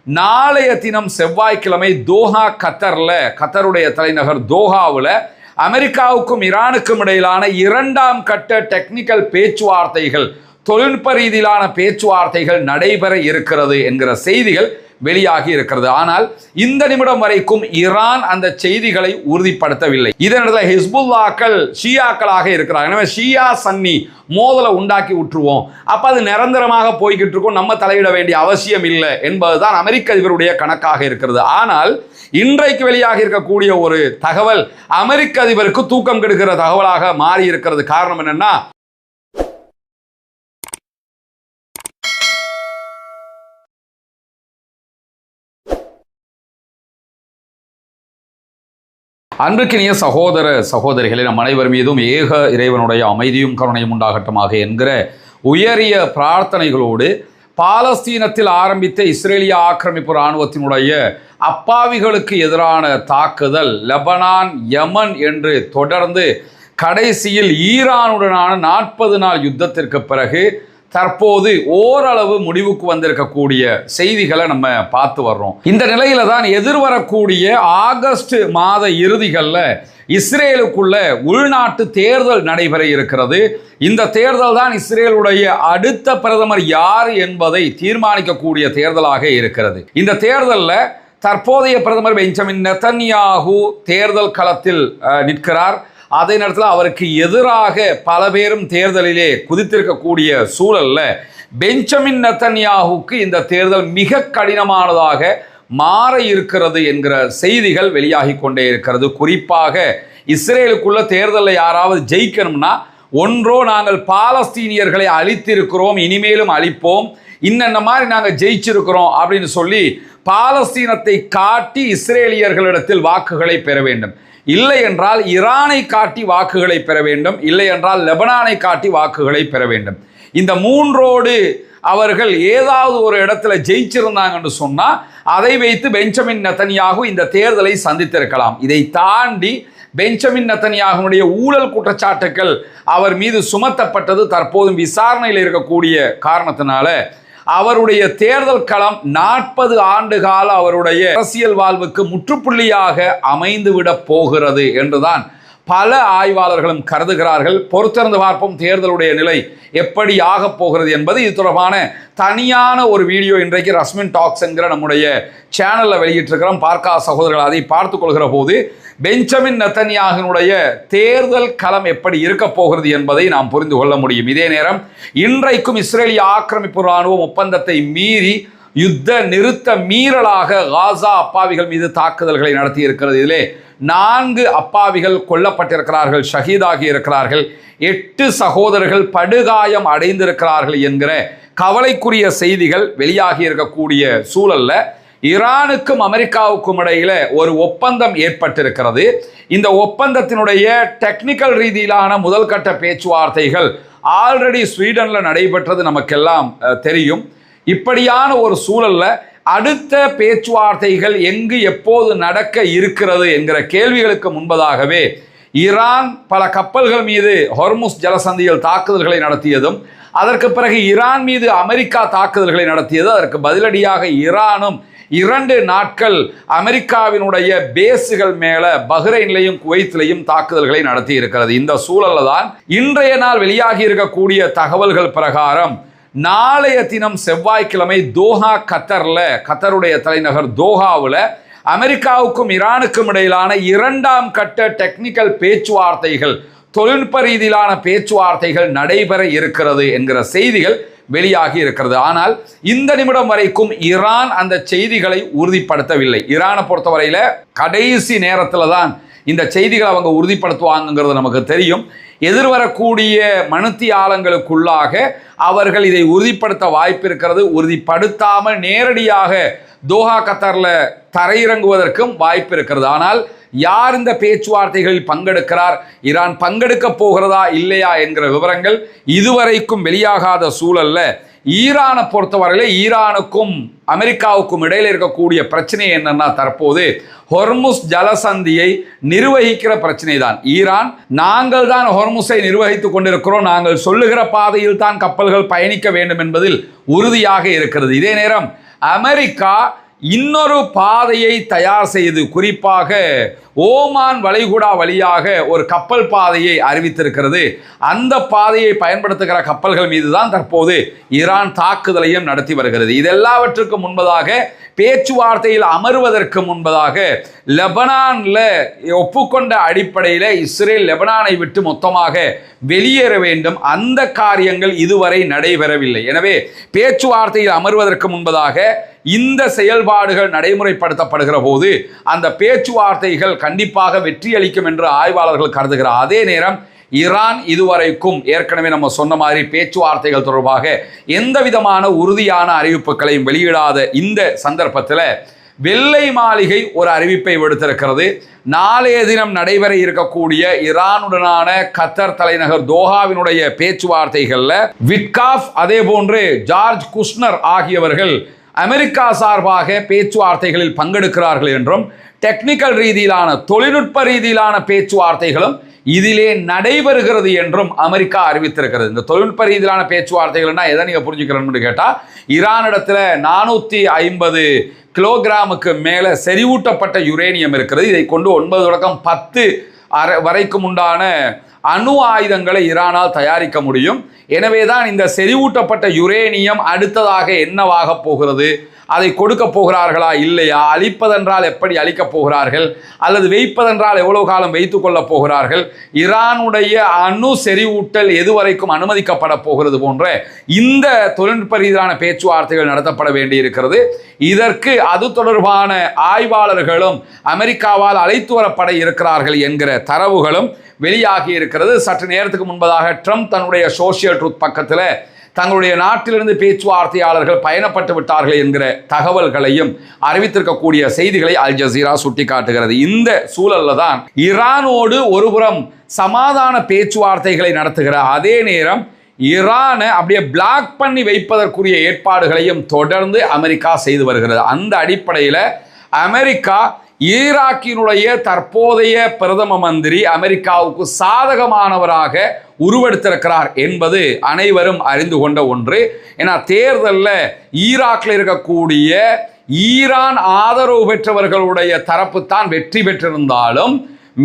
நாளைய தினம் செவ்வாய்க்கிழமை தோஹா கத்தருடைய தலைநகர் தோஹாவில் அமெரிக்காவுக்கும் ஈரானுக்கும் இடையிலான இரண்டாம் கட்ட டெக்னிக்கல் பேச்சுவார்த்தைகள், தொழில்நுட்ப ரீதியிலான பேச்சுவார்த்தைகள் நடைபெற இருக்கிறது என்கிற செய்திகள் வெளியாகி இருக்கிறது. ஆனால் இந்த நிமிடம் வரைக்கும் ஈரான் அந்த செய்திகளை உறுதிப்படுத்தவில்லை. இதனிடத்தில் ஹிஸ்புல்லாக்கள் ஷியாக்களாக இருக்கிறாங்க. எனவே ஷியா சன்னி மோதலை உண்டாக்கி விட்டுருவோம், அப்ப அது நிரந்தரமாக போய்கிட்டு இருக்கும், நம்ம தலையிட வேண்டிய அவசியம் இல்லை என்பதுதான் அமெரிக்க அதிபருடைய கணக்காக இருக்கிறது. ஆனால் இன்றைக்கு வெளியாக இருக்கக்கூடிய ஒரு தகவல் அமெரிக்க அதிபருக்கு தூக்கம் கெடுக்கிற தகவலாக மாறி இருக்கிறது. காரணம் என்னன்னா, அன்பிற்கினிய சகோதர சகோதரிகளை நம் அனைவர் மீதும் ஏக இறைவனுடைய அமைதியும் கருணையும் உண்டாகட்டுமாக என்கிற உயரிய பிரார்த்தனைகளோடு பாலஸ்தீனத்தில் ஆரம்பித்த இஸ்ரேலிய ஆக்கிரமிப்பு இராணுவத்தினுடைய அப்பாவிகளுக்கு எதிரான தாக்குதல் லெபனான், யமன் என்று தொடர்ந்து கடைசியில் ஈரானுடனான 40 நாள் யுத்தத்திற்கு பிறகு தற்போது ஓரளவு முடிவுக்கு வந்திருக்கக்கூடிய செய்திகளை நம்ம பார்த்து வர்றோம். இந்த நிலையில தான் எதிர்வரக்கூடிய ஆகஸ்ட் மாத இறுதிகளில் இஸ்ரேலுக்குள்ள உள்நாட்டு தேர்தல் நடைபெற இருக்கிறது. இந்த தேர்தல் தான் இஸ்ரேலுடைய அடுத்த பிரதமர் யார் என்பதை தீர்மானிக்கக்கூடிய தேர்தலாக இருக்கிறது. இந்த தேர்தலில் தற்போதைய பிரதமர் பெஞ்சமின் நெதன்யாகு தேர்தல் களத்தில் நிற்கிறார். அதே நேரத்தில் அவருக்கு எதிராக பல பேரும் தேர்தலிலே குதித்திருக்கக்கூடிய சூழல்ல பெஞ்சமின் நெதன்யாகுக்கு இந்த தேர்தல் மிக கடினமானதாக மாற இருக்கிறது என்கிற செய்திகள் வெளியாகி கொண்டே இருக்கிறது. குறிப்பாக இஸ்ரேலுக்குள்ள தேர்தலில் யாராவது ஜெயிக்கணும்னா, ஒன்றோ நாங்கள் பாலஸ்தீனியர்களை அழித்திருக்கிறோம், இனிமேலும் அழிப்போம், இன்னென்ன மாதிரி நாங்கள் ஜெயிச்சிருக்கிறோம் அப்படின்னு சொல்லி பாலஸ்தீனத்தை காட்டி இஸ்ரேலியர்களிடத்தில் வாக்குகளை பெற வேண்டும். இல்லை என்றால் ஈரானை காட்டி வாக்குகளை பெற வேண்டும், இல்லை என்றால் லெபனானை காட்டி வாக்குகளை பெற வேண்டும். இந்த மூன்றோடு அவர்கள் ஏதாவது ஒரு இடத்துல ஜெயிச்சிருந்தாங்கன்னு சொன்னால் அதை வைத்து பெஞ்சமின் நெதன்யாகு இந்த தேர்தலை சந்தித்திருக்கலாம். இதை தாண்டி பெஞ்சமின் நெதன்யாகுனுடைய ஊழல் குற்றச்சாட்டுகள் அவர் மீது சுமத்தப்பட்டது தற்போதும் விசாரணையில் இருக்கக்கூடிய காரணத்தினால அவருடைய தேர்தல் களம் 40 ஆண்டு கால அவருடைய அரசியல் வாழ்வுக்கு முற்றுப்புள்ளியாக அமைந்துவிட போகிறது என்றுதான் பல ஆய்வாளர்களும் கருதுகிறார்கள். பொறுத்திருந்து பார்ப்போம் தேர்தலுடைய நிலை எப்படி ஆக போகிறது என்பது. இது தொடர்பான தனியான ஒரு வீடியோ இன்றைக்கு ரஸ்மின் டாக்ஸ் என்கிற நம்முடைய சேனலில் வெளியிட்டிருக்கிறோம். பார்க்கா சகோதரர்கள் அதை பார்த்து கொள்கிற போது பெஞ்சமின் நெதன்யாகுனுடைய தேர்தல் களம் எப்படி இருக்க போகிறது என்பதை நாம் புரிந்து கொள்ள முடியும். இதே நேரம் இன்றைக்கும் இஸ்ரேலிய ஆக்கிரமிப்பு இராணுவம் ஒப்பந்தத்தை மீறி யுத்த நிறுத்த மீறலாக காசா அப்பாவிகள் மீது தாக்குதல்களை நடத்தி இருக்கிறது. இதிலே 4 அப்பாவிகள் கொல்லப்பட்டிருக்கிறார்கள், ஷஹீதாகி இருக்கிறார்கள், 8 சகோதரர்கள் படுகாயம் அடைந்திருக்கிறார்கள் என்கிற கவலைக்குரிய செய்திகள் வெளியாகி இருக்கக்கூடிய சூழல்ல ஈரானுக்கும் அமெரிக்காவுக்கும் இடையில ஒரு ஒப்பந்தம் ஏற்பட்டிருக்கிறது. இந்த ஒப்பந்தத்தினுடைய டெக்னிக்கல் ரீதியிலான முதல் கட்ட பேச்சுவார்த்தைகள் ஆல்ரெடி ஸ்வீடனில் நடைபெற்றது நமக்கெல்லாம் தெரியும். இப்படியான ஒரு சூழல்ல அடுத்த பேச்சுவார்த்தைகள் எங்கு எப்போது நடக்க இருக்கிறது என்கிற கேள்விகளுக்கு முன்பதாகவே ஈரான் பல கப்பல்கள் மீது ஹொர்முஸ் ஜலசந்தியில் தாக்குதல்களை நடத்தியதும், அதற்கு பிறகு ஈரான் மீது அமெரிக்கா தாக்குதல்களை நடத்தியது. அதற்கு பதிலடியாக ஈரானும் 2 நாட்கள் அமெரிக்காவினுடைய பேஸுகள் மேல பஹ்ரைன்லையும் குவைத்திலையும் தாக்குதல்களை நடத்தி இருக்கிறது. இந்த சூழல்ல தான் இன்றைய நாள் வெளியாகி இருக்கக்கூடிய தகவல்கள் பிரகாரம் நாளைய தினம் செவ்வாய்க்கிழமை தோஹா கத்தருடைய தலைநகர் தோஹாவில் அமெரிக்காவுக்கும் ஈரானுக்கும் இடையிலான இரண்டாம் கட்ட டெக்னிக்கல் பேச்சுவார்த்தைகள், தொழில்நுட்ப ரீதியிலான பேச்சுவார்த்தைகள் நடைபெற இருக்கிறது என்கிற செய்திகள் வெளியாகி இருக்கிறது. ஆனால் இந்த நிமிடம் வரைக்கும் ஈரான் அந்த செய்திகளை உறுதிப்படுத்தவில்லை. ஈரானை பொறுத்தவரையில கடைசி நேரத்தில் தான் இந்த செய்திகளை அவங்க உறுதிப்படுத்துவாங்கிறது நமக்கு தெரியும். எதிர்வரக்கூடிய மணித்தியாலங்களுக்குள்ளாக அவர்கள் இதை உறுதிப்படுத்த வாய்ப்பு இருக்கிறது. உறுதிப்படுத்தாமல் நேரடியாக தோஹா கத்தரில் தரையிறங்குவதற்கும் வாய்ப்பு இருக்கிறது. ஆனால் யார் இந்த பேச்சுவார்த்தைகளில் பங்கெடுக்கிறார், ஈரான் பங்கெடுக்க போகிறதா இல்லையா என்கிற விவரங்கள் இதுவரைக்கும் வெளியாகாத சூழல்ல ஈரானை பொறுத்தவரையில ஈரானுக்கும் அமெரிக்காவுக்கும் இடையில் இருக்கக்கூடிய பிரச்சனை என்னன்னா, தற்போது ஹொர்முஸ் ஜலசந்தியை நிர்வகிக்கிற பிரச்சனை தான். ஈரான் நாங்கள் தான் ஹொர்முஸை நிர்வகித்துக் கொண்டிருக்கிறோம், நாங்கள் சொல்லுகிற பாதையில் தான் கப்பல்கள் பயணிக்க வேண்டும் என்பதில் உறுதியாக இருக்கிறது. இதே நேரம் அமெரிக்கா இன்னொரு பாதையை தயார் செய்து, குறிப்பாக ஓமான் வளைகுடா வழியாக ஒரு கப்பல் பாதையை அறிவித்திருக்கிறது. அந்த பாதையை பயன்படுத்துகிற கப்பல்கள் மீதுதான் தற்போது ஈரான் தாக்குதலையும் நடத்தி வருகிறது. இதெல்லாவற்றுக்கும் முன்பதாக, பேச்சுவார்த்தையில் அமர்வதற்கு முன்பதாக, லெபனான்ல ஒப்புக்கொண்ட அடிப்படையில் இஸ்ரேல் லெபனானை விட்டு மொத்தமாக வெளியேற வேண்டும். அந்த காரியங்கள் இதுவரை நடைபெறவில்லை. எனவே பேச்சுவார்த்தையில் அமர்வதற்கு முன்பதாக இந்த செயல்பாடுகள் நடைமுறைப்படுத்தப்படுகிற போது அந்த பேச்சுவார்த்தைகள் கண்டிப்பாக வெற்றியளிக்கும் என்று ஆய்வாளர்கள் கருதுகிறார். அதே நேரம் ஈரான் இதுவரைக்கும் ஏற்கனவே நம்ம சொன்ன மாதிரி பேச்சுவார்த்தைகள் தொடர்பாக எந்த விதமான உறுதியான அறிவிப்புகளையும் வெளியிடாத இந்த சந்தர்ப்பத்தில் வெள்ளை மாளிகை ஒரு அறிவிப்பை விடுத்திருக்கிறது. நாளைய தினம் நடைபெற இருக்கக்கூடிய ஈரானுடனான கத்தர் தலைநகர் தோஹாவினுடைய பேச்சுவார்த்தைகளில் விட்காஃப் அதே போன்று ஜார்ஜ் குஷ்னர் ஆகியவர்கள் அமெரிக்கா சார்பாக பேச்சுவார்த்தைகளில் பங்கெடுக்கிறார்கள் என்றும், டெக்னிக்கல் ரீதியிலான தொழில்நுட்ப ரீதியிலான பேச்சுவார்த்தைகளும் இதிலே நடைபெறுகிறது என்றும் அமெரிக்கா அறிவித்திருக்கிறது. இந்த தொழில்நுட்ப ரீதியிலான பேச்சுவார்த்தைகள்னா எதை நீங்க புரிஞ்சுக்கிறோம்னு கேட்டா, ஈரானிடத்துல 450 கிலோகிராமுக்கு மேல செறிவூட்டப்பட்ட யுரேனியம் இருக்கிறது. இதை கொண்டு 9 தொடக்கம் 10 வரைக்கும் உண்டான அணு ஆயுதங்களை ஈரானால் தயாரிக்க முடியும். எனவேதான் இந்த செறிவூட்டப்பட்ட யுரேனியம் அடுத்ததாக என்னவாக போகிறது, அதை கொடுக்க போகிறார்களா இல்லையா, அழிப்பதென்றால் எப்படி அழிக்கப் போகிறார்கள், அல்லது வைப்பதென்றால் எவ்வளவு காலம் வைத்துக் கொள்ளப் போகிறார்கள், ஈரானுடைய அணு செறிவூட்டல் எதுவரைக்கும் அனுமதிக்கப்பட போகிறது போன்ற இந்த தொழில்நுட்ப ரீதியான பேச்சுவார்த்தைகள் நடத்தப்பட வேண்டியிருக்கிறது. இதற்கு அது தொடர்பான ஆய்வாளர்களும் அமெரிக்காவால் அழைத்து வரப்பட இருக்கிறார்கள் என்கிற தரவுகளும் வெளியாகி இருக்கிறது. சற்று நேரத்துக்கு முன்பதாக ட்ரம்ப் தன்னுடைய சோசியல் ட்ரூத் பக்கத்தில் தங்களுடைய நாட்டிலிருந்து பேச்சுவார்த்தையாளர்கள் பயணப்பட்டு விட்டார்கள் என்கிற தகவல்களையும் அறிவித்திருக்கக்கூடிய செய்திகளை அல் ஜசீரா சுட்டிக்காட்டுகிறது. இந்த சூழல்ல தான் ஈரானோடு ஒருபுறம் சமாதான பேச்சுவார்த்தைகளை நடத்துகிற அதே நேரம் ஈரானை அப்படியே பிளாக் பண்ணி வைப்பதற்குரிய ஏற்பாடுகளையும் தொடர்ந்து அமெரிக்கா செய்து வருகிறது. அந்த அடிப்படையில் அமெரிக்கா ஈராக்கினுடைய தற்போதைய பிரதம மந்திரி அமெரிக்காவுக்கு சாதகமானவராக உருவெடுத்திருக்கிறார் என்பது அனைவரும் அறிந்து கொண்ட ஒன்று. ஏன்னா தேர்தலில் ஈராக்கில் இருக்கக்கூடிய ஈரான் ஆதரவு பெற்றவர்களுடைய தரப்பு தான் வெற்றி பெற்றிருந்தாலும்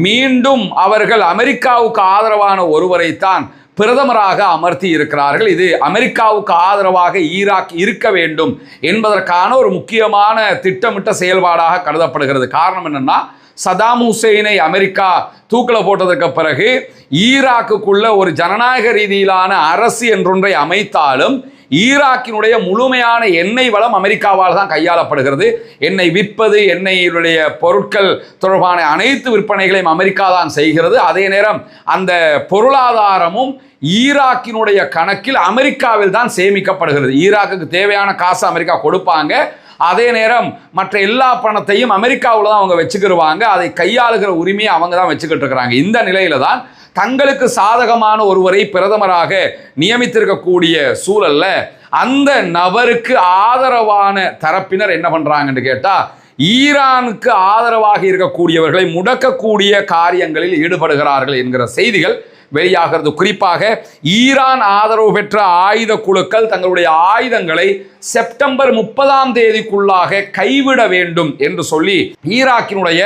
மீண்டும் அவர்கள் அமெரிக்காவுக்கு ஆதரவான ஒருவரைத்தான் பிரதமராக அமர்த்தி இருக்கிறார்கள். இது அமெரிக்காவுக்கு ஆதரவாக ஈராக் இருக்க வேண்டும் என்பதற்கான ஒரு முக்கியமான திட்டமிட்ட செயல்பாடாக கருதப்படுகிறது. காரணம் என்னன்னா, சதாம் ஹுசைனை அமெரிக்கா தூக்கில போட்டதற்கு பிறகு ஈராக்குக்குள்ள ஒரு ஜனநாயக ரீதியிலான அரசு என்றொன்றை அமைத்தாலும் ஈராக்கினுடைய முழுமையான எண்ணெய் வளம் அமெரிக்காவால் தான் கையாளப்படுகிறது. எண்ணெய் விற்பது, எண்ணெயுடைய பொருட்கள் தொடர்பான அனைத்து விற்பனைகளையும் அமெரிக்கா தான் செய்கிறது. அதே நேரம் அந்த பொருளாதாரமும் ஈராக்கினுடைய கணக்கில் அமெரிக்காவில் தான் சேமிக்கப்படுகிறது. ஈராக்குக்கு தேவையான காசு அமெரிக்கா கொடுப்பாங்க. அதே நேரம் மற்ற எல்லா பணத்தையும் அமெரிக்காவில் தான் அவங்க வச்சுக்கிடுவாங்க. அதை கையாளுகிற உரிமையை அவங்க தான் வச்சுக்கிட்டு இருக்கிறாங்க. இந்த நிலையில தான் தங்களுக்கு சாதகமான ஒருவரை பிரதமராக நியமித்திருக்கக்கூடிய சூழல்ல அந்த நபருக்கு ஆதரவான தரப்பினர் என்ன பண்றாங்கன்னு கேட்டா, ஈரானுக்கு ஆதரவாக இருக்கக்கூடியவர்களை முடக்கக்கூடிய காரியங்களில் ஈடுபடுகிறார்கள் என்கிற செய்திகள் வெளியாகிறது. குறிப்பாக ஈரான் ஆதரவு பெற்ற ஆயுத குழுக்கள் தங்களுடைய ஆயுதங்களை செப்டம்பர் 30ஆம் தேதிக்குள்ளாக கைவிட வேண்டும் என்று சொல்லி ஈராக்கினுடைய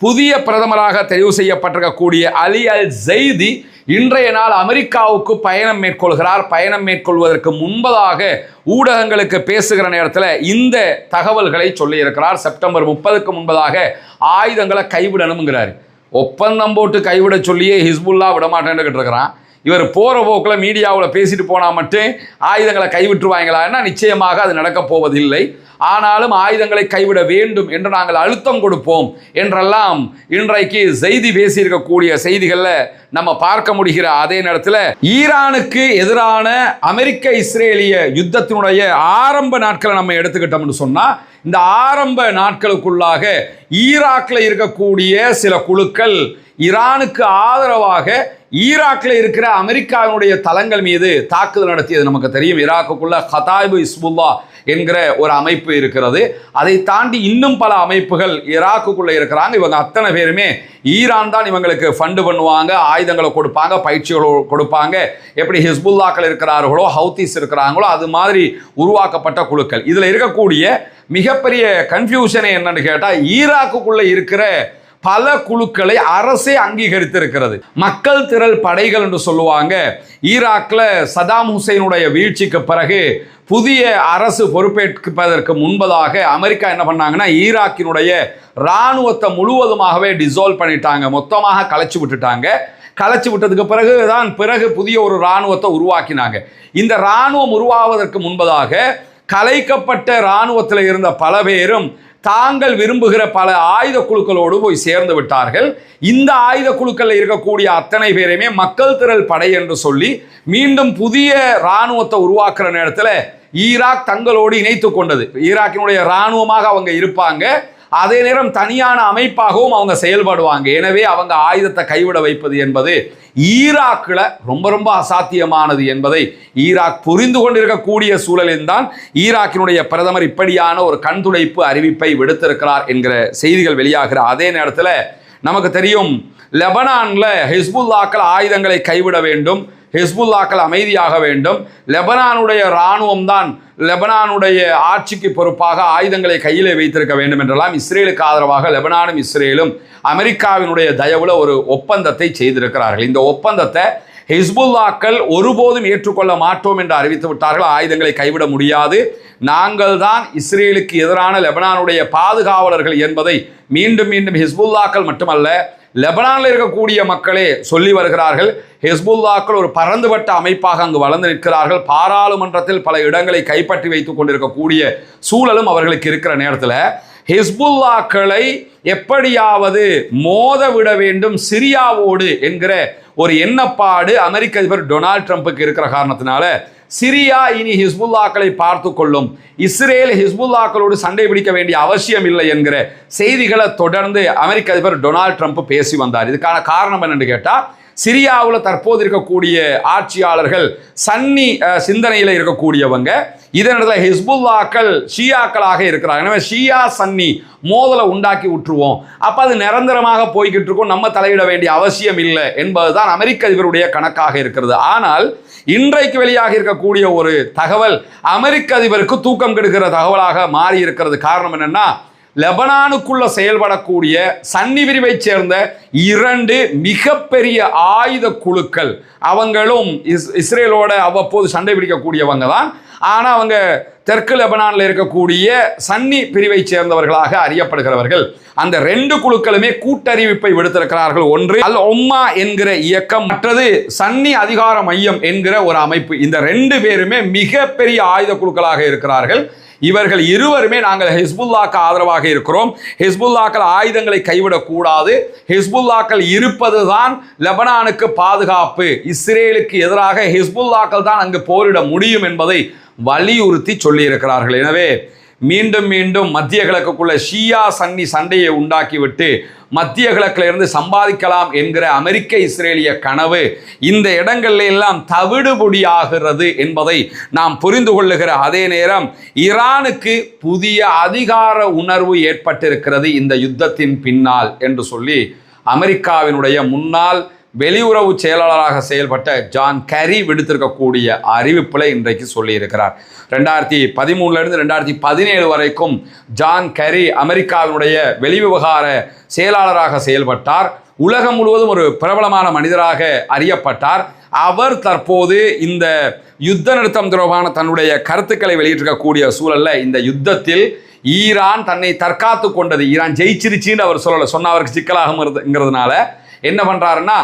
புதிய பிரதமராக தெரிவு செய்யப்பட்டிருக்கக்கூடிய அலி அல் ஜெய்தி இன்றைய நாள் அமெரிக்காவுக்கு பயணம் மேற்கொள்கிறார். பயணம் மேற்கொள்வதற்கு முன்பதாக ஊடகங்களுக்கு பேசுகிற நேரத்தில் இந்த தகவல்களை சொல்லி இருக்கிறார். செப்டம்பர் 30க்கு முன்பதாக ஆயுதங்களை கைவிடணுங்கிறார். ஒப்பந்தம் போட்டு கைவிட சொல்லியே ஹிஸ்புல்லா விடமாட்டேன்னு இருக்கிறான். இவர் போகிற போக்கில் மீடியாவில் பேசிட்டு போனால் மட்டும் ஆயுதங்களை கைவிட்டுருவாங்களான்னா நிச்சயமாக அது நடக்கப் போவதில்லை. ஆனாலும் ஆயுதங்களை கைவிட வேண்டும் என்று நாங்கள் அழுத்தம் கொடுப்போம் என்றெல்லாம் இன்றைக்கு செய்தி பேசியிருக்கக்கூடிய செய்திகளில் நம்ம பார்க்க முடிகிற அதே நேரத்தில் ஈரானுக்கு எதிரான அமெரிக்க இஸ்ரேலிய யுத்தத்தினுடைய ஆரம்ப நாட்களை நம்ம எடுத்துக்கிட்டோம்னு சொன்னால், இந்த ஆரம்ப நாட்களுக்குள்ளாக ஈராக்கில் இருக்கக்கூடிய சில குழுக்கள் ஈரானுக்கு ஆதரவாக ஈராக்ல இருக்கிற அமெரிக்காவினுடைய தளங்கள் மீது தாக்குதல் நடத்தியது நமக்கு தெரியும். ஈராக்குக்குள்ள ஹதாயிபு இஸ்புல்லா என்கிற ஒரு அமைப்பு இருக்கிறது. அதை தாண்டி இன்னும் பல அமைப்புகள் ஈராக்குக்குள்ள இருக்கிறாங்க. இவங்க அத்தனை பேருமே ஈரான் தான் இவங்களுக்கு ஃபண்டு பண்ணுவாங்க, ஆயுதங்களை கொடுப்பாங்க, பயிற்சிகள் கொடுப்பாங்க. எப்படி ஹிஸ்புல்லாக்கள் இருக்கிறார்களோ, ஹவுத்திஸ் இருக்கிறாங்களோ, அது மாதிரி உருவாக்கப்பட்ட குழுக்கள். இதுல இருக்கக்கூடிய மிகப்பெரிய கன்ஃபியூஷனே என்னன்னு கேட்டா, ஈராக்குக்குள்ள இருக்கிற பல குழுக்களை அரசே அங்கீகரித்திருக்கிறது. மக்கள் திரள் படைகள் என்று சொல்லுவாங்க. ஈராக்ல சதாம் ஹுசைனுடைய வீழ்ச்சிக்கு பிறகு புதிய அரசு பொறுப்பேற்பதற்கு முன்பதாக அமெரிக்கா என்ன பண்ணாங்கன்னா, ஈராக்கினுடைய இராணுவத்தை முழுவதுமாகவே டிசால்வ் பண்ணிட்டாங்க, மொத்தமாக கலைச்சு விட்டுட்டாங்க. கலைச்சு விட்டதுக்கு பிறகு புதிய ஒரு இராணுவத்தை உருவாக்கினாங்க. இந்த இராணுவம் உருவாவதற்கு முன்பதாக கலைக்கப்பட்ட இராணுவத்தில் இருந்த பல பேரும் தாங்கள் விரும்புகிற பல ஆயுத குழுக்களோடு போய் சேர்ந்து விட்டார்கள். இந்த ஆயுத குழுக்களில் இருக்கக்கூடிய அத்தனை பேரையுமே மக்கள் திரள் படை என்று சொல்லி மீண்டும் புதிய இராணுவத்தை உருவாக்குற நேரத்தில் ஈராக் தங்களோடு இணைத்து கொண்டது. ஈராக்கினுடைய இராணுவமாக அவங்க இருப்பாங்க, அதே நேரம் தனியான அமைப்பாகவும் அவங்க செயல்படுவாங்க. எனவே அவங்க ஆயுதத்தை கைவிட வைப்பது என்பது ஈராக்கில் ரொம்ப ரொம்ப அசாத்தியமானது என்பதை ஈராக் புரிந்து கொண்டிருக்கக்கூடிய சூழலில் தான் ஈராக்கினுடைய பிரதமர் இப்படியான ஒரு கண்துடைப்பு அறிவிப்பை விடுத்திருக்கிறார் என்கிற செய்திகள் வெளியாகிற அதே நேரத்தில் நமக்கு தெரியும், லெபனான்ல ஹிஸ்புல்லாக்கள் ஆயுதங்களை கைவிட வேண்டும், ஹிஸ்புல்லாக்கள் அமைதியாக வேண்டும், லெபனானுடைய இராணுவம் தான் லெபனானுடைய ஆட்சிக்கு பொறுப்பாக ஆயுதங்களை கையிலே வைத்திருக்க வேண்டும் என்றெல்லாம் இஸ்ரேலுக்கு ஆதரவாக லெபனானும் இஸ்ரேலும் அமெரிக்காவினுடைய தயவுல ஒரு ஒப்பந்தத்தை செய்திருக்கிறார்கள். இந்த ஒப்பந்தத்தை ஹிஸ்புல்லாக்கள் ஒருபோதும் ஏற்றுக்கொள்ள மாட்டோம் என்று அறிவித்து விட்டார்கள். ஆயுதங்களை கைவிட முடியாது, நாங்கள் தான் இஸ்ரேலுக்கு எதிரான லெபனானுடைய பாதுகாவலர்கள் என்பதை மீண்டும் மீண்டும் ஹிஸ்புல்லாக்கள் மட்டுமல்ல லெபனானில் இருக்கக்கூடிய மக்களே சொல்லி வருகிறார்கள். ஹிஸ்புல்லாக்கள் ஒரு பரந்துபட்ட அமைப்பாக அங்கு வளர்ந்து நிற்கிறார்கள். பாராளுமன்றத்தில் பல இடங்களை கைப்பற்றி வைத்துக் கொண்டிருக்கக்கூடிய சூழலும் அவர்களுக்கு இருக்கிற நேரத்தில் ஹிஸ்புல்லாக்களை எப்படியாவது மோத விட வேண்டும் சிரியாவோடு என்கிற ஒரு எண்ணப்பாடு அமெரிக்க அதிபர் டொனால்ட் ட்ரம்புக்கு இருக்கிற காரணத்தினால சிரியா இனி ஹிஸ்புல்லாக்களை பார்த்து கொள்ளும், இஸ்ரேல் ஹிஸ்புல்லாக்களோடு சண்டை பிடிக்க வேண்டிய அவசியம் இல்லை என்கிற செய்திகளை தொடர்ந்து அமெரிக்க அதிபர் டொனால்ட் ட்ரம்ப் பேசி வந்தார். இதுக்கான காரணம் என்னன்னு கேட்டால், சிரியாவில் தற்போது இருக்கக்கூடிய ஆட்சியாளர்கள் சன்னி சிந்தனையில் இருக்கக்கூடியவங்க, இதனிடத்தில் ஹிஸ்புல்லாக்கள் ஷியாக்களாக இருக்கிறாங்க. எனவே ஷியா சன்னி மோதலை உண்டாக்கி விட்டுருவோம், அப்போ அது நிரந்தரமாக போய்கிட்டு இருக்கும், நம்ம தலையிட வேண்டிய அவசியம் இல்லை என்பதுதான் அமெரிக்க அதிபருடைய கணக்காக இருக்கிறது. ஆனால் இன்றைக்கு வெளியாக இருக்கக்கூடிய ஒரு தகவல் அமெரிக்க அதிபருக்கு தூக்கம் கெடுக்கிற தகவலாக மாறி இருக்கிறது. காரணம் என்னன்னா, லெபனானுக்குள்ள செயல்படக்கூடிய சன்னி பிரிவை சேர்ந்த 2 மிகப்பெரிய ஆயுத குழுக்கள், அவங்களும் இஸ்ரேலோட அவ்வப்போது சண்டை பிடிக்கக்கூடியவங்க தான். ஆனால் அவங்க தெற்கு லெபனானில் இருக்கக்கூடிய சன்னி பிரிவை சேர்ந்தவர்களாக அறியப்படுகிறவர்கள். அந்த 2 குழுக்களுமே கூட்டறிவிப்பை விடுத்திருக்கிறார்கள். ஒன்று அல் உம்மா என்கிற இயக்கம், மற்றது சன்னி அதிகார மையம் என்கிற ஒரு அமைப்பு. இந்த 2 பேருமே மிகப்பெரிய ஆயுத குழுக்களாக இருக்கிறார்கள். இவர்கள் இருவருமே நாங்கள் ஹிஸ்புல்லாக்கு ஆதரவாக இருக்கிறோம், ஹிஸ்புல்லாக்கள் ஆயுதங்களை கைவிடக்கூடாது, ஹிஸ்புல்லாக்கள் இருப்பதுதான் லெபனானுக்கு பாதுகாப்பு, இஸ்ரேலுக்கு எதிராக ஹிஸ்புல்லாக்கள் தான் அங்கு போரிட முடியும் என்பதை வலியுறுத்தி சொல்லியிருக்கிறார்கள். எனவே மீண்டும் மீண்டும் மத்திய கிழக்குக்குள்ள ஷியா சன்னி சண்டையை உண்டாக்கிவிட்டு மத்திய கிழக்கில் இருந்து சம்பாதிக்கலாம் என்கிற அமெரிக்க இஸ்ரேலிய கனவு இந்த இடங்கள்ல எல்லாம் தவிடுபொடியாகிறது என்பதை நாம் புரிந்து கொள்ளுகிற அதே நேரம் ஈரானுக்கு புதிய அதிகார உணர்வு ஏற்பட்டிருக்கிறது இந்த யுத்தத்தின் பின்னால் என்று சொல்லி அமெரிக்காவினுடைய முன்னாள் வெளியுறவு செயலாளராக செயல்பட்ட ஜான் கெரி விடுத்திருக்கக்கூடிய அறிவிப்பில் இன்றைக்கு சொல்லியிருக்கிறார். 2013 2017 வரைக்கும் ஜான் கெரி அமெரிக்காவினுடைய வெளிவிவகார செயலாளராக செயல்பட்டார். உலகம் முழுவதும் ஒரு பிரபலமான மனிதராக அறியப்பட்டார். அவர் தற்போது இந்த யுத்த நிறுத்தம் தொடர்பான தன்னுடைய கருத்துக்களை வெளியிட்டிருக்கக்கூடிய சூழல்ல இந்த யுத்தத்தில் ஈரான் தன்னை தற்காத்து கொண்டது, ஈரான் ஜெயிச்சிருச்சின்னு அவர் சொன்ன அவருக்கு சிக்கலாகுங்கிறதுனால என்ன பண்றாருன்னா,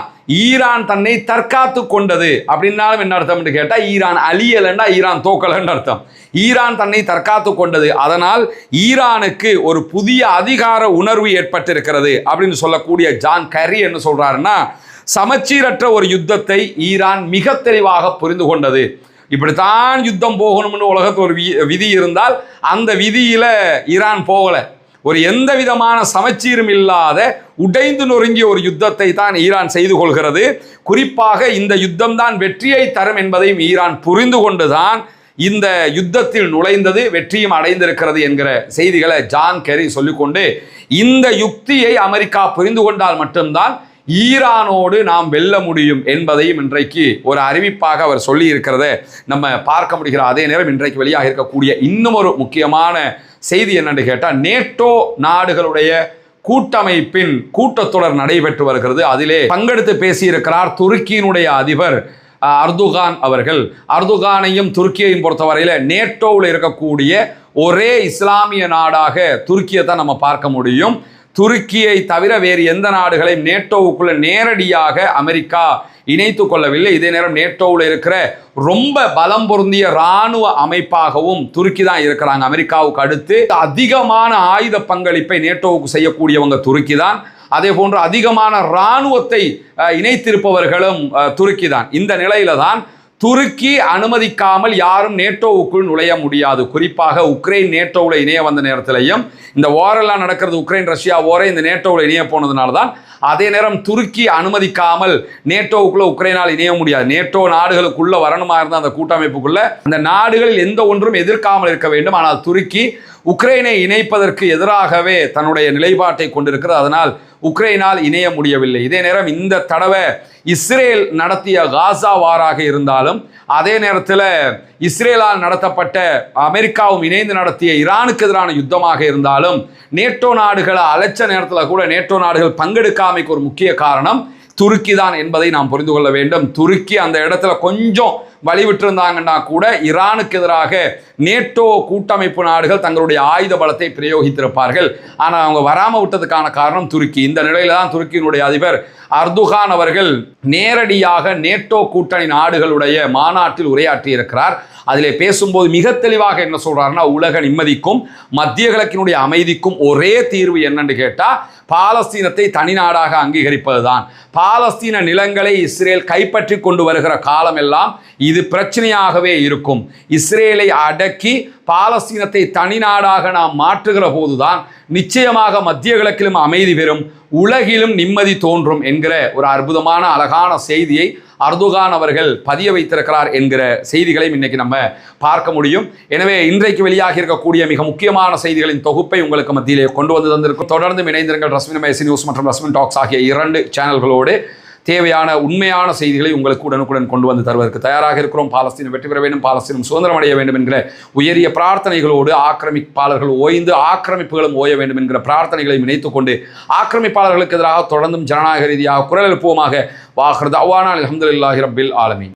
ஈரான் தன்னை தற்காத்து கொண்டது அப்படின்னாலும் என்ன அர்த்தம் கேட்டா, ஈரான் அழியலன்னா ஈரான் தோக்கலன்னு அர்த்தம். ஈரான் தன்னை தற்காத்து கொண்டது, அதனால் ஈரானுக்கு ஒரு புதிய அதிகார உணர்வு ஏற்பட்டிருக்கிறது அப்படின்னு சொல்லக்கூடிய ஜான் கெரி என்ன சொல்றாருன்னா, சமச்சீரற்ற ஒரு யுத்தத்தை ஈரான் மிக தெளிவாக புரிந்து கொண்டது. இப்படித்தான் யுத்தம் போகணும்னு உலகத்தில் ஒரு விதி இருந்தால் அந்த விதியில ஈரான் போகல. ஒரு எந்த விதமான சமச்சீரும் இல்லாத உடைந்து நொறுங்கிய ஒரு யுத்தத்தை தான் ஈரான் செய்து கொள்கிறது. குறிப்பாக இந்த யுத்தம் தான் வெற்றியை தரும் என்பதையும் ஈரான் புரிந்து கொண்டுதான் இந்த யுத்தத்தில் நுழைந்தது, வெற்றியும் அடைந்திருக்கிறது என்கிற செய்திகளை ஜான் கெர்ரி சொல்லிக்கொண்டு, இந்த யுக்தியை அமெரிக்கா புரிந்து கொண்டால் மட்டும்தான் ஈரானோடு நாம் வெல்ல முடியும் என்பதையும் இன்றைக்கு ஒரு அறிவிப்பாக அவர் சொல்லி இருக்கிறத நம்ம பார்க்க முடிகிற அதே நேரம் இன்றைக்கு வெளியாக இருக்கக்கூடிய இன்னும் ஒரு முக்கியமான செய்தி என்னன்னு கேட்டால், நேட்டோ நாடுகளுடைய கூட்டமைப்பின் கூட்டத்தொடர் நடைபெற்று வருகிறது. அதிலே பங்கெடுத்து பேசியிருக்கிறார் துருக்கியினுடைய அதிபர் அர்துகான் அவர்கள். அர்துகானையும் துருக்கியையும் பொறுத்தவரையில் நேட்டோவில் இருக்கக்கூடிய ஒரே இஸ்லாமிய நாடாக துருக்கியை தான் நம்ம பார்க்க முடியும். துருக்கியை தவிர வேறு எந்த நாடுகளையும் நேட்டோவுக்குள்ள நேரடியாக அமெரிக்கா இணைத்து கொள்ளவில்லை. இதே நேரம் நேட்டோவில் இருக்கிற ரொம்ப பலம் பொருந்திய இராணுவ அமைப்பாகவும் துருக்கி தான் இருக்கிறாங்க. அமெரிக்காவுக்கு அடுத்து அதிகமான ஆயுத பங்களிப்பை நேட்டோவுக்கு செய்யக்கூடியவங்க துருக்கி தான். அதே போன்று அதிகமான இராணுவத்தை இணைத்திருப்பவர்களும் துருக்கி தான். இந்த நிலையில தான் துருக்கி அனுமதிக்காமல் யாரும் நேட்டோவுக்குள் நுழைய முடியாது. குறிப்பாக உக்ரைன் நேட்டோவில் இணைய வந்த நேரத்திலையும் இந்த வாரெல்லாம் நடக்கிறது, உக்ரைன் ரஷ்யா வாரே இந்த நேட்டோவில் இணைய போனதுனால தான். அதே நேரம் துருக்கி அனுமதிக்காமல் நேட்டோவுக்குள்ள உக்ரைனால் இணைய முடியாது. நேட்டோ நாடுகளுக்குள்ள வரணுமா இருந்தால் அந்த கூட்டமைப்புக்குள்ள அந்த நாடுகளில் எந்த ஒன்றும் எதிர்க்காமல் இருக்க வேண்டும். ஆனால் துருக்கி உக்ரைனை இணைப்பதற்கு எதிராகவே தன்னுடைய நிலைப்பாட்டை கொண்டிருக்கிறது. அதனால் உக்ரைனால் இணைய முடியவில்லை. இதே நேரம் இந்த தடவை இஸ்ரேல் நடத்திய காசா வாராக இருந்தாலும், அதே நேரத்தில் இஸ்ரேலால் நடத்தப்பட்ட அமெரிக்காவும் இணைந்து நடத்திய ஈரானுக்கு எதிரான யுத்தமாக இருந்தாலும், நேட்டோ நாடுகளை அழைச்ச நேரத்தில் கூட நேட்டோ நாடுகள் பங்கெடுக்காமைக்கு ஒரு முக்கிய காரணம் துருக்கி தான் என்பதை நாம் புரிந்து கொள்ள வேண்டும். துருக்கி அந்த இடத்துல கொஞ்சம் வழிவிட்டிருந்தாங்கன்னா கூட ஈரானுக்கு எதிராக நேட்டோ கூட்டமைப்பு நாடுகள் தங்களுடைய ஆயுத பலத்தை பிரயோகித்திருப்பார்கள். ஆனால் அவங்க வராமல் விட்டதுக்கான காரணம் துருக்கி. இந்த நிலையில தான் துருக்கியினுடைய அதிபர் அர்துகான் அவர்கள் நேரடியாக நேட்டோ கூட்டணி நாடுகளுடைய மாநாட்டில் உரையாற்றி இருக்கிறார். அதிலே பேசும்போது மிக தெளிவாக என்ன சொல்றாருன்னா, உலக நிம்மதிக்கும் மத்திய கிழக்கினுடைய அமைதிக்கும் ஒரே தீர்வு என்னன்னு கேட்டா பாலஸ்தீனத்தை தனி நாடாக அங்கீகரிப்பதுதான். பாலஸ்தீன நிலங்களை இஸ்ரேல் கைப்பற்றி கொண்டு வருகிற காலம் எல்லாம் இது பிரச்சனையாகவே இருக்கும். இஸ்ரேலை அடக்கி பாலஸ்தீனத்தை தனி நாடாக நாம் மாற்றுகிற போதுதான் நிச்சயமாக மத்திய கிழக்கிலும் அமைதி பெறும், உலகிலும் நிம்மதி தோன்றும் என்கிற ஒரு அற்புதமான அழகான செய்தியை அர்துகான் அவர்கள் பதிய வைத்திருக்கிறார் என்கிற செய்திகளையும் இன்னைக்கு நம்ம பார்க்க முடியும். எனவே இன்றைக்கு வெளியாகி இருக்கக்கூடிய மிக முக்கியமான செய்திகளின் தொகுப்பை உங்களுக்கு மத்தியிலே கொண்டு வந்து தந்திருக்கும். தொடர்ந்து இணைந்திருங்கள் ரஸ்மின் மேசி நியூஸ் மற்றும் ரஸ்மின் டாக்ஸ் ஆகிய 2 சேனல்களோடு. தேவையான உண்மையான செய்திகளை உங்களுக்கு உடனுக்குடன் கொண்டு வந்து தருவதற்கு தயாராக இருக்கிறோம். பாலஸ்தீனம் வெற்றி பெற வேண்டும், பாலஸ்தீனம் சுதந்திரம் அடைய வேண்டும் என்கிற உயரிய பிரார்த்தனைகளோடு, ஆக்கிரமிப்பாளர்கள் ஓய்ந்து ஆக்கிரமிப்புகளும் ஓய வேண்டும் என்கிற பிரார்த்தனைகளை இணைத்துக் கொண்டு ஆக்கிரமிப்பாளர்களுக்கு எதிராக தொடர்ந்தும் ஜனநாயக ரீதியாக குரல் எழுப்புவோமாக. வாஹிர் தஅவானா அல்ஹம்துலில்லாஹி ரப்பில் ஆலமீன்.